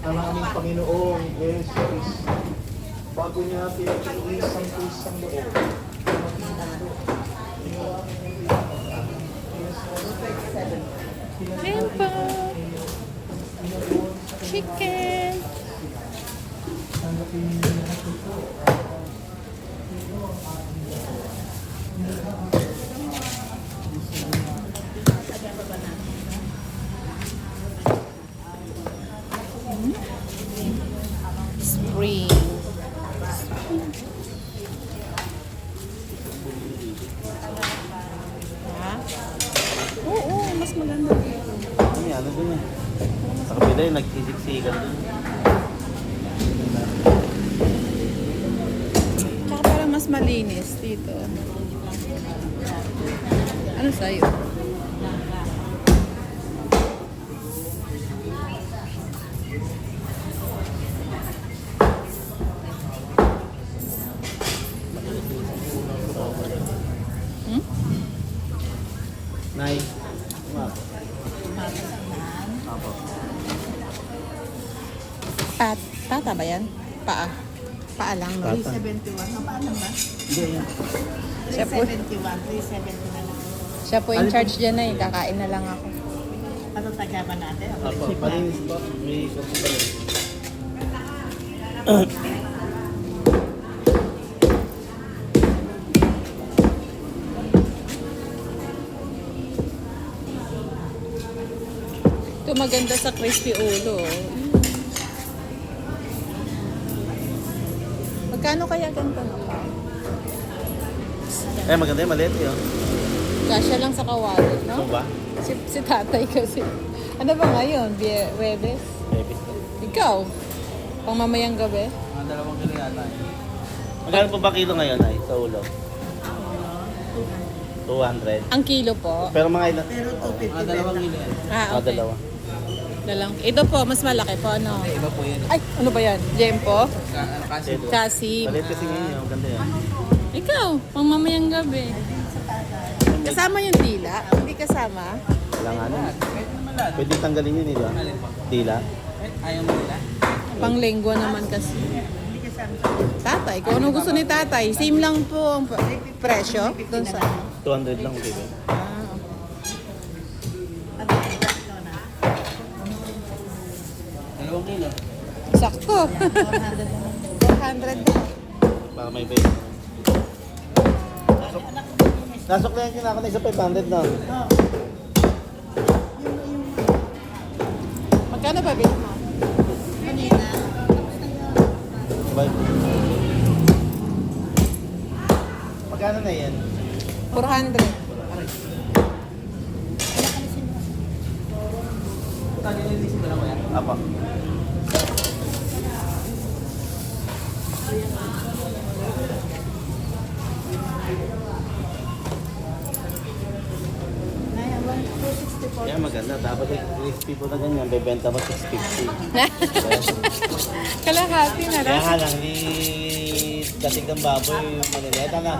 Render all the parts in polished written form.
ang aming Panginoong Yesu Cristo. Bago niya pinag-iisang-isang loob, Limpo. Chicken. Spring. Ha? Oo, mas maganda. Ay, ano dun eh. Sa kapila yung nagsisiksikan dun. Tsaka parang mas malinis dito. Ano sa'yo? Hmm? Nay. Ano ako? Apo. Pata ba yan? Paa. Paa lang, no? Pata. 371. Ang paano ba? Hindi, yan. Siya po. 371. 370 na lang. Siya po in charge dyan na eh. Kakain na lang ako. Ano tagaban natin? Ako Apo, rin palinis po. May kurso pa rin. Ito maganda sa crispy ulo. Magkano kaya ganito na pa? Eh, maganda yung maliit yun. Kasya lang sa kawali, Ano no? ba? Si tatay kasi. Ano ba ngayon? Webes? Ebis ko. Ikaw? Pang mamayang gabi? Mga 2 kilo yata eh. Magkano po ba kilo ngayon ay sa ulo? 200. Ang kilo po? Pero mga ilan? Pero 250 Mga 2 kilo yan. Ah, Mga okay. dalawa. Dalang. Ito po, mas malaki po, ano? Iba po yan. Ay, ano ba yan? Jempo? Kasi Kasi, maliit kasi ngayon yun. Maganda yan. ikaw, pang mamayang gabi. Kasama yung dila? Hindi kasama? Wala nga nun. Pwede tanggalin yun, di ba? Dila. Ayaw mo dila? Pang lengwa naman kasi. Hindi kasama. Tatay, kung ano gusto ni tatay, same lang po ang presyo. Doon sa... 200 lang, di ba? Ah, Ano ito na? 2 kilo. sakto. 400 din. Baka may pwede. Nasok na yan kinaka na isa 500 na. Oh. Magkano ba bill mo? Kanina. Bye. Magkano na yan? 400. Apa? Naya, 264. Yan maganda. Dapat crispy po na ganyan. Bebenta mo 650. Kalahati na Kaya lang. nga lang, ni dating ng baboy, malileta na.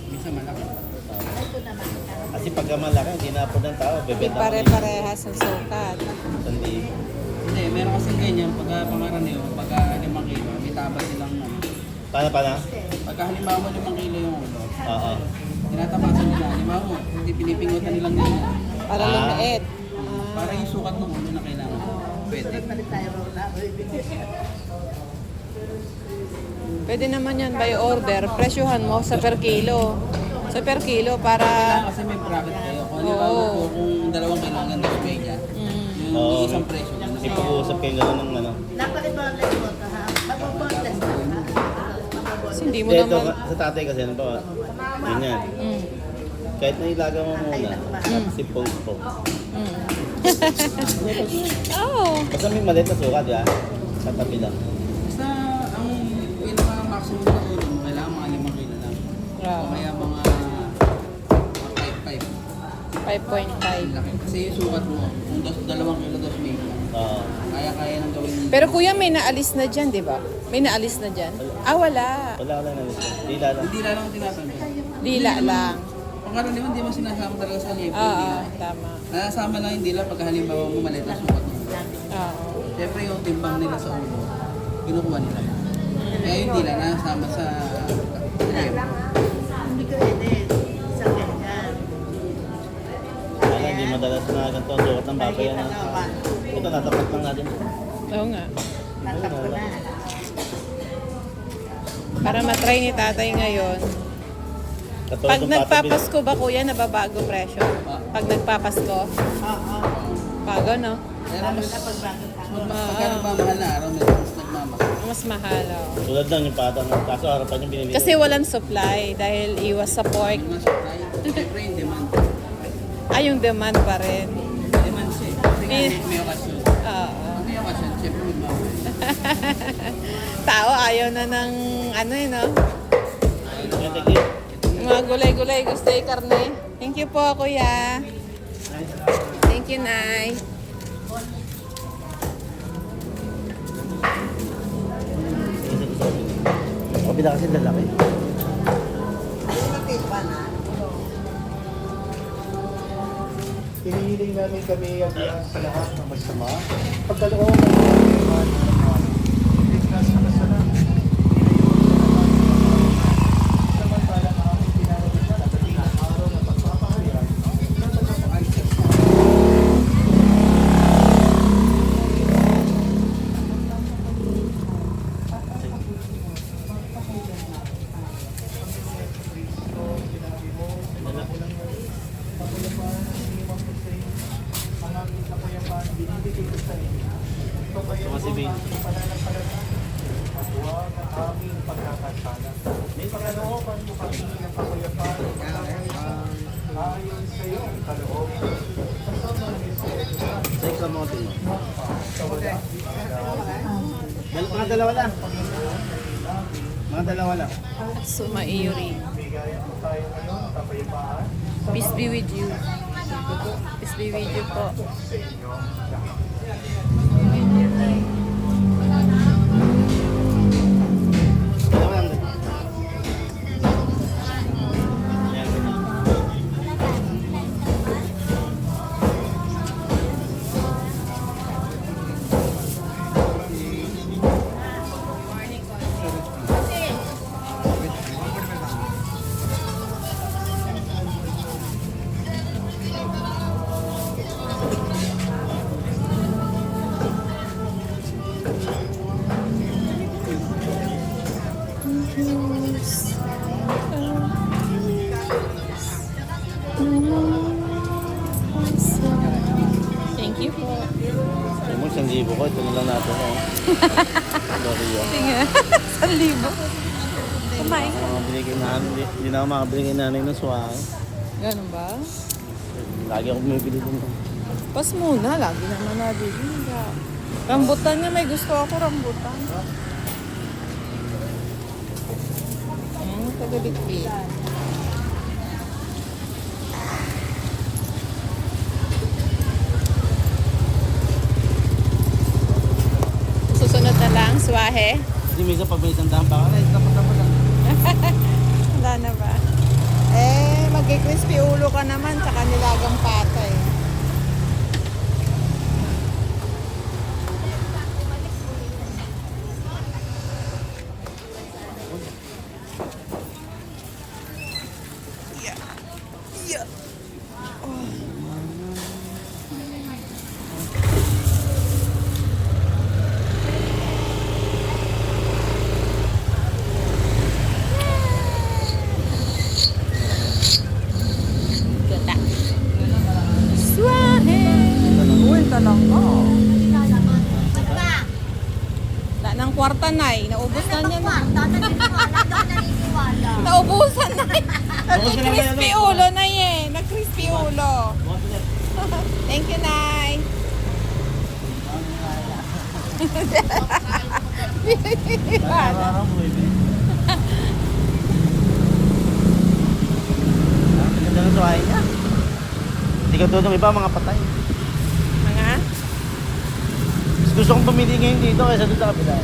Minsan malaki. Ito naman. Kasi pagka malaki, hindi na po ng tao. Hindi Bebenta mo pare-parehas ang sukat. Sandi. Hindi, meron kasing ganyan, pagka pangaraniw, pagka 5 kilo, may tabas silang ano. Paano? Pagka halimbawa mo 5 kilo yung ulo, Oo. tinatapasan nila, halimbawa mo, hindi pinipingutan nilang ganyan. Para Ah. lumiit. Para yung sukat ng ulo na kailangan. Pwede. Balik tayo roll up. Pwede naman yan by order. Presyohan mo sa per kilo. Sa per kilo para... Kailangan kasi may bracket kayo. Kung halimbawa Oo. po, kung 2 kilo ang ganda media, Mm. yung Oo. isang presyo. Ipag-uusap kayo gano'n ng ano. Napaliboneless mo ito ha. Mababoneless na ha. Kasi hindi mo Hindi, ito, naman... sa tatay kasi, ano ba? Ganyan. Mm. Kahit nailaga mo muna, si Pong. Mm. Oo. Basta may maliit na sukat, ya? Sa tabi lang. Basta ang pinaka-maximum na ulo mo, kailangan mga 5 kilo lang. O Wow. kaya mga 5.5. 5.5. Laki. Kasi yung sukat mo, kung 2 kilo, 2 media. Oo. Kaya nang gawin. Pero kuya, may naalis na dyan, di ba? May naalis na dyan? Ah, wala. Wala na nito. Dila lang. Hindi lang tinatanong. Dila lang. Pangkaraniwan, hindi mo sinasama talaga sa libo. Oo, tama. Nasama lang hindi lang pagka halimbawa mo maliit ang sukat mo. Oo. Siyempre yung timbang nila sa ulo, kinukuha nila yun. Kaya yung dila nasama sa rem. Hindi ko edit. Sa ganyan. Kaya hindi madalas na ganito ang suot ng baboy yan. Ito, natapat lang natin. Oo nga. Natap ko na. Para matry ni tatay ngayon. Katulad Pag ng patabil. nagpapasko ba kuya, nababago presyo? Pag nagpapasko? Oo. Bago, no? Pero Lalo mas, na pag bago pa. pagka nagmamahal na araw, mas nagmamahal. Mas mahal, oh. Tulad lang yung pata. No? Kaso harapan yung binibili. Kasi walang supply dahil iwas sa pork. Yung mga supply, siyempre yung demand. Yung demand pa rin. Demand siya. Kasi nga Eh. may okasyon. Oo. Pag may okasyon, siyempre magmamahal. Tao ayaw na ng ano eh, no? Kaya tigil. Mga gulay-gulay, gusto yung karne. Thank you po, kuya. Thank you, Nay. Kabila kasi lalaki. Hinihiling namin kami agyan sa lahat ng masama. Pagkaloob ng mga iman ng mga ligtas na kasalanan. Samantala ang aming pinangabitan at ating araw ng pagpapahayag ng pagpapakaitas. Mga si Vin. At huwag ang aming pagkakasala. May pagkalooban mo kami ng kapayapaan ayon sa iyong kaloob. Kasama ng Espiritu Santo. Sa ikamote mo. Mga dalawa lang. Mga dalawa lang. Sumaiyuri. Bigayan mo tayo ngayon ng kapayapaan Peace be with you. Peace be with you po. sa inyo. Dalawa lang. Ayan, ganyan. Thank you po. Ay mo, 1,000 ko. Ito na lang natin. Oh. Sorry yun. Tingnan. 1,000. Kumain ka. Hindi na ako makabili kay nanay ng suwang. Ganun ba? Lagi ako bumibili dun. Pas muna. Lagi naman nabili. Rambutan niya. May gusto ako rambutan. Tagabitbit. Susunod na lang, swahe. Hindi may isa pag may isang daan pa. Ay, tapos lang. Wala na ba? Magki-crispy ulo ka naman, tsaka nilagang patay. Ganda. Swahe! Uy, talaga. Wala ng kwarta na eh. Naubos na niya na. Naubusan na eh. Nag-crispy ulo na eh. Nag-crispy ulo. Thank you, Nay. Ang ganda ng suwain niya. Hindi ka tulong iba, mga patay. Mga? Mas gusto kong pumili ngayon dito kaysa doon sa kabila.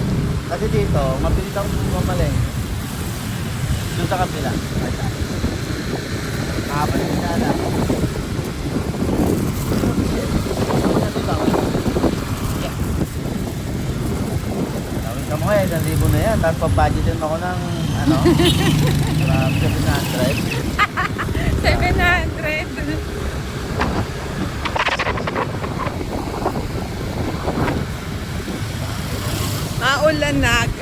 Kasi dito, mapilit ako pumamaleng. Doon sa kabila. Nakapalik na lang. nga, 1,000 na yan. Tapos pag-budget din ako ng, ano, 700. 700. Maulan na.